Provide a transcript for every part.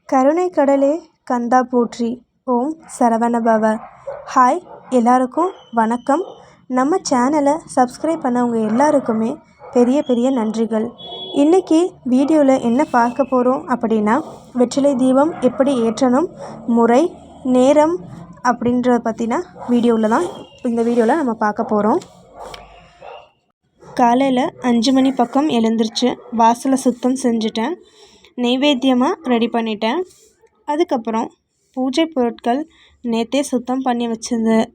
கருணை கடலே கந்தா போற்றி. ஓம் சரவணபவ. ஹாய், எல்லாருக்கும் வணக்கம். நம்ம சேனலை சப்ஸ்கிரைப் பண்ணவங்க எல்லாருக்குமே பெரிய பெரிய நன்றிகள். இன்றைக்கி வீடியோவில் என்ன பார்க்க போகிறோம் அப்படின்னா, வெற்றிலை தீபம் எப்படி ஏற்றணும், முறை, நேரம் அப்படின்றத பற்றின வீடியோவில் தான் இந்த வீடியோவில் நம்ம பார்க்க போகிறோம். காலையில் 5 மணி பக்கம் எழுந்திரிச்சு வாசலை சுத்தம் செஞ்சுட்டேன். நெய்வேத்தியமாக ரெடி பண்ணிட்டேன். அதுக்கப்புறம் பூஜை பொருட்கள் நேற்றே சுத்தம் பண்ணி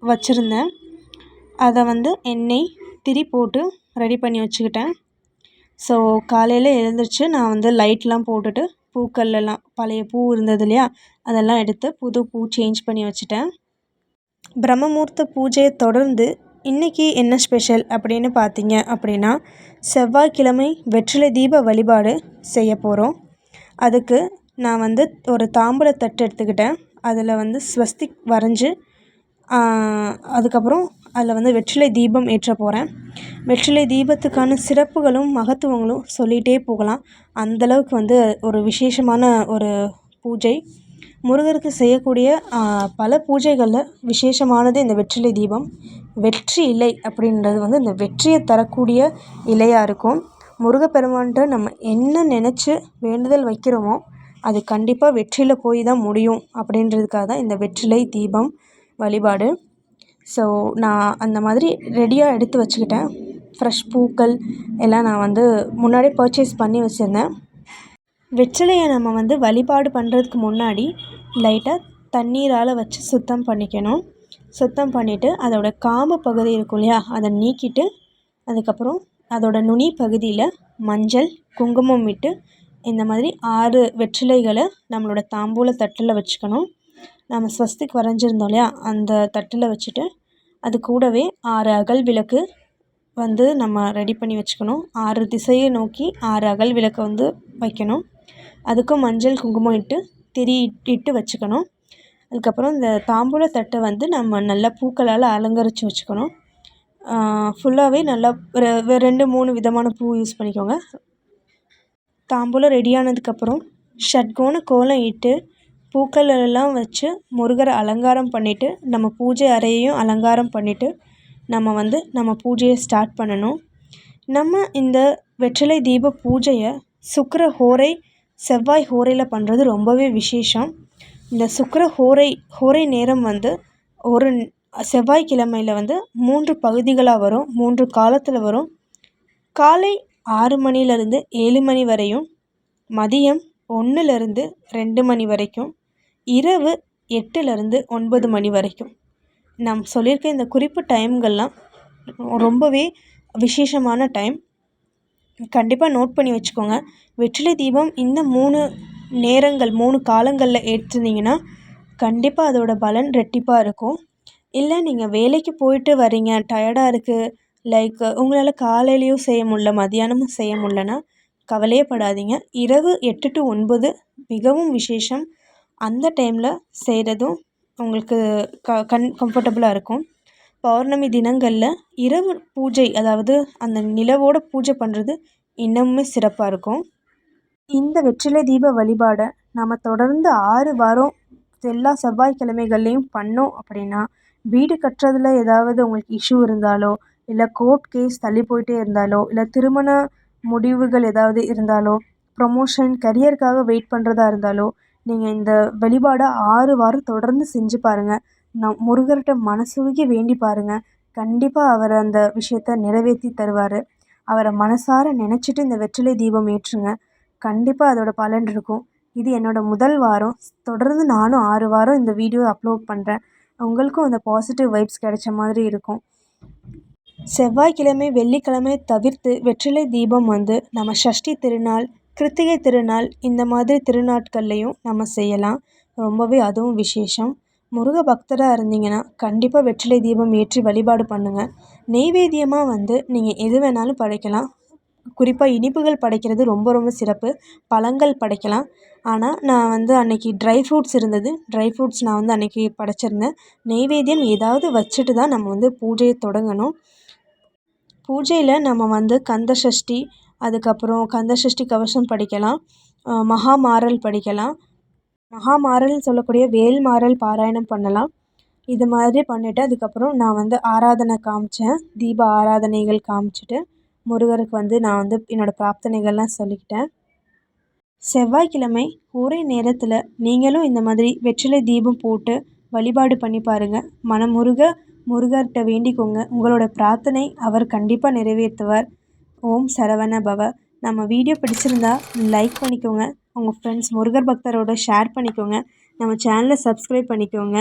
வச்சுருந்தேன். அதை எண்ணெய் திரி போட்டு ரெடி பண்ணி வச்சுக்கிட்டேன். ஸோ காலையில் எழுந்திரிச்சு நான் லைட்லாம் போட்டுட்டு பூக்கள்லாம் பழைய பூ இருந்தது இல்லையா, அதெல்லாம் எடுத்து புது பூ சேஞ்ச் பண்ணி வச்சுட்டேன். பிரம்மமுகூர்த்த பூஜையை தொடர்ந்து இன்றைக்கி என்ன ஸ்பெஷல் அப்படின்னு பார்த்தீங்க அப்படின்னா, செவ்வாய்க்கிழமை வெற்றிலை தீப வழிபாடு செய்ய போகிறோம். அதுக்கு நான் ஒரு தாம்பூல தட்டு எடுத்துக்கிட்டேன். அதில் ஸ்வஸ்திக் வரைஞ்சி அதுக்கப்புறம் அதில் வெற்றிலை தீபம் ஏற்ற போகிறேன். வெற்றிலை தீபத்துக்கான சிறப்புகளும் மகத்துவங்களும் சொல்லிகிட்டே போகலாம். அந்தளவுக்கு ஒரு விசேஷமான ஒரு பூஜை. முருகருக்கு செய்யக்கூடிய பல பூஜைகளில் விசேஷமானது இந்த வெற்றிலை தீபம். வெற்றி இலை அப்படின்றது இந்த வெற்றியை தரக்கூடிய இலையாக இருக்கும். முருகப்பெருமான்கிட்ட நம்ம என்ன நினச்சி வேண்டுதல் வைக்கிறோமோ அது கண்டிப்பாக வெற்றியில் போய் தான் முடியும் அப்படின்றதுக்காக தான் இந்த வெற்றிலை தீபம் வழிபாடு. ஸோ நான் அந்த மாதிரி ரெடியாக எடுத்து வச்சுக்கிட்டேன். ஃப்ரெஷ் பூக்கள் எல்லாம் நான் முன்னாடியே பர்ச்சேஸ் பண்ணி வச்சுருந்தேன். வெற்றிலையை நம்ம வழிபாடு பண்ணுறதுக்கு முன்னாடி லைட்டாக தண்ணீரால் வச்சு சுத்தம் பண்ணிக்கணும். சுத்தம் பண்ணிவிட்டு அதோட காம்பு பகுதி இருக்கும் இல்லையா, அதை நீக்கிட்டு அதுக்கப்புறம் அதோட நுனி பகுதியில் மஞ்சள் குங்குமம் விட்டு இந்த மாதிரி 6 வெற்றிலைகளை நம்மளோட தாம்பூல தட்டில் வச்சுக்கணும். நம்ம ஸ்வஸ்திக் வரைஞ்சிருந்தோம் இல்லையா, அந்த தட்டில் வச்சுட்டு அது கூடவே 6 அகல் விளக்கு நம்ம ரெடி பண்ணி வச்சுக்கணும். 6 திசையை நோக்கி 6 அகல் விளக்கு வைக்கணும். அதுக்கும் மஞ்சள் குங்குமம் இட்டு திரி இட்டு வச்சுக்கணும். அதுக்கப்புறம் இந்த தாம்பூல தட்டை நம்ம நல்லா பூக்களால் அலங்கரித்து வச்சுக்கணும். ஃபுல்லாகவே நல்லா 2-3 விதமான பூ யூஸ் பண்ணிக்கோங்க. தாம்பூலம் ரெடியானதுக்கப்புறம் ஷட்கோண கோலம் இட்டு பூக்கள் எல்லாம் வச்சு முருகரை அலங்காரம் பண்ணிவிட்டு நம்ம பூஜை அறையையும் அலங்காரம் பண்ணிவிட்டு நம்ம பூஜையை ஸ்டார்ட் பண்ணணும். நம்ம இந்த வெற்றிலை தீப பூஜையை சுக்கிர ஹோரை செவ்வாய் ஹோரையில் பண்ணுறது ரொம்பவே விசேஷம். இந்த சுக்கிர ஹோரை நேரம் ஒரு செவ்வாய்க்கிழமையில் 3 பகுதிகளாக வரும், 3 காலத்தில் வரும். காலை 6 மணிலேருந்து 7 மணி வரையும், மதியம் 1லேருந்து 2 மணி வரைக்கும், இரவு 8லேருந்து 9 மணி வரைக்கும். நான் சொல்லியிருக்க இந்த குறிப்பு டைம்கள்லாம் ரொம்பவே விசேஷமான டைம். கண்டிப்பாக நோட் பண்ணி வச்சுக்கோங்க. வெற்றிலை தீபம் இந்த 3 நேரங்கள் 3 காலங்களில் ஏற்றுனீங்கன்னா கண்டிப்பாக அதோட பலன் ரெட்டிப்பாக இருக்கும். இல்லை நீங்கள் வேலைக்கு போயிட்டு வரீங்க, டயர்டாக இருக்குது, லைக் உங்களால் காலையிலையும் செய்ய முடியல, மதியானமும் செய்ய முடியலன்னா கவலையே படாதீங்க. இரவு 8 to 9 மிகவும் விசேஷம். அந்த டைமில் செய்கிறதும் உங்களுக்கு கம்ஃபர்டபுளாக இருக்கும். பௌர்ணமி தினங்களில் இரவு பூஜை, அதாவது அந்த நிலவோட பூஜை பண்ணுறது இன்னமுமே சிறப்பாக இருக்கும். இந்த வெற்றிலை தீப வழிபாடை நம்ம தொடர்ந்து 6 வாரம் எல்லா செவ்வாய்க்கிழமைகள்லேயும் பண்ணோம் அப்படின்னா, வீடு கட்டுறதுல ஏதாவது உங்களுக்கு இஷ்யூ இருந்தாலோ, இல்லை கோர்ட் கேஸ் தள்ளி போயிட்டே இருந்தாலோ, இல்லை திருமண முடிவுகள் ஏதாவது இருந்தாலோ, ப்ரொமோஷன் கரியருக்காக வெயிட் பண்ணுறதா இருந்தாலோ, நீங்கள் இந்த வழிபாடை 6 வாரம் தொடர்ந்து செஞ்சு பாருங்கள். முருகர்கிட்ட மனசுருகி வேண்டி பாருங்கள். கண்டிப்பாக அவர் அந்த விஷயத்தை நிறைவேற்றி தருவார். அவரை மனசார நினச்சிட்டு இந்த வெற்றிலை தீபம் ஏற்றுங்க. கண்டிப்பாக அதோட பலன் இருக்கும். இது என்னோடய முதல் வாரம். தொடர்ந்து நானும் 6 வாரம் இந்த வீடியோ அப்லோட் பண்ணுறேன். உங்களுக்கும் அந்த பாசிட்டிவ் வைப்ஸ் கிடைச்ச மாதிரி இருக்கும். செவ்வாய்க்கிழமை வெள்ளிக்கிழமை தவிர்த்து வெற்றிலை தீபம் நம்ம சஷ்டி திருநாள், கிருத்திகை திருநாள், இந்த மாதிரி திருநாட்கள்லையும் நம்ம செய்யலாம். ரொம்பவே அதுவும் விசேஷம். முருக பக்தராக இருந்தீங்கன்னா கண்டிப்பாக வெற்றிலை தீபம் ஏற்றி வழிபாடு பண்ணுங்கள். நெய்வேத்தியமாக நீங்கள் எது வேணாலும் படைக்கலாம். குறிப்பாக இனிப்புகள் படைக்கிறது ரொம்ப ரொம்ப சிறப்பு. பழங்கள் படைக்கலாம். ஆனால் நான் அன்றைக்கி ட்ரை ஃப்ரூட்ஸ் இருந்தது. ட்ரை ஃப்ரூட்ஸ் நான் அன்றைக்கி படைச்சிருந்தேன். நெய்வேத்தியம் ஏதாவது வச்சுட்டு தான் நம்ம பூஜையை தொடங்கணும். பூஜையில் நம்ம கந்த சஷ்டி, அதுக்கப்புறம் கந்த சஷ்டி கவசம் படிக்கலாம், மகாமாறல் படிக்கலாம். மகாமாறல்னு சொல்லக்கூடிய வேல்மாறல் பாராயணம் பண்ணலாம். இது மாதிரி பண்ணிவிட்டு அதுக்கப்புறம் நான் வந்து ஆராதனை காமிச்சேன். தீப ஆராதனைகள் காமிச்சிட்டு முருகருக்கு வந்து நான் வந்து என்னோடய பிரார்த்தனைகள்லாம் சொல்லிக்கிட்டேன். செவ்வாய்க்கிழமை ஒரே நேரத்தில் நீங்களும் இந்த மாதிரி வெற்றிலை தீபம் போட்டு வழிபாடு பண்ணி பாருங்கள். மனமுருக முருகர்கிட்ட வேண்டிக்கோங்க. உங்களோட பிரார்த்தனை அவர் கண்டிப்பாக நிறைவேற்றுவார். ஓம் சரவண பவ. நம்ம வீடியோ பிடிச்சிருந்தா லைக் பண்ணிக்கோங்க. உங்கள் ஃப்ரெண்ட்ஸ் முருகர் பக்தரோட ஷேர் பண்ணிக்கோங்க. நம்ம சேனலை சப்ஸ்கிரைப் பண்ணிக்கோங்க.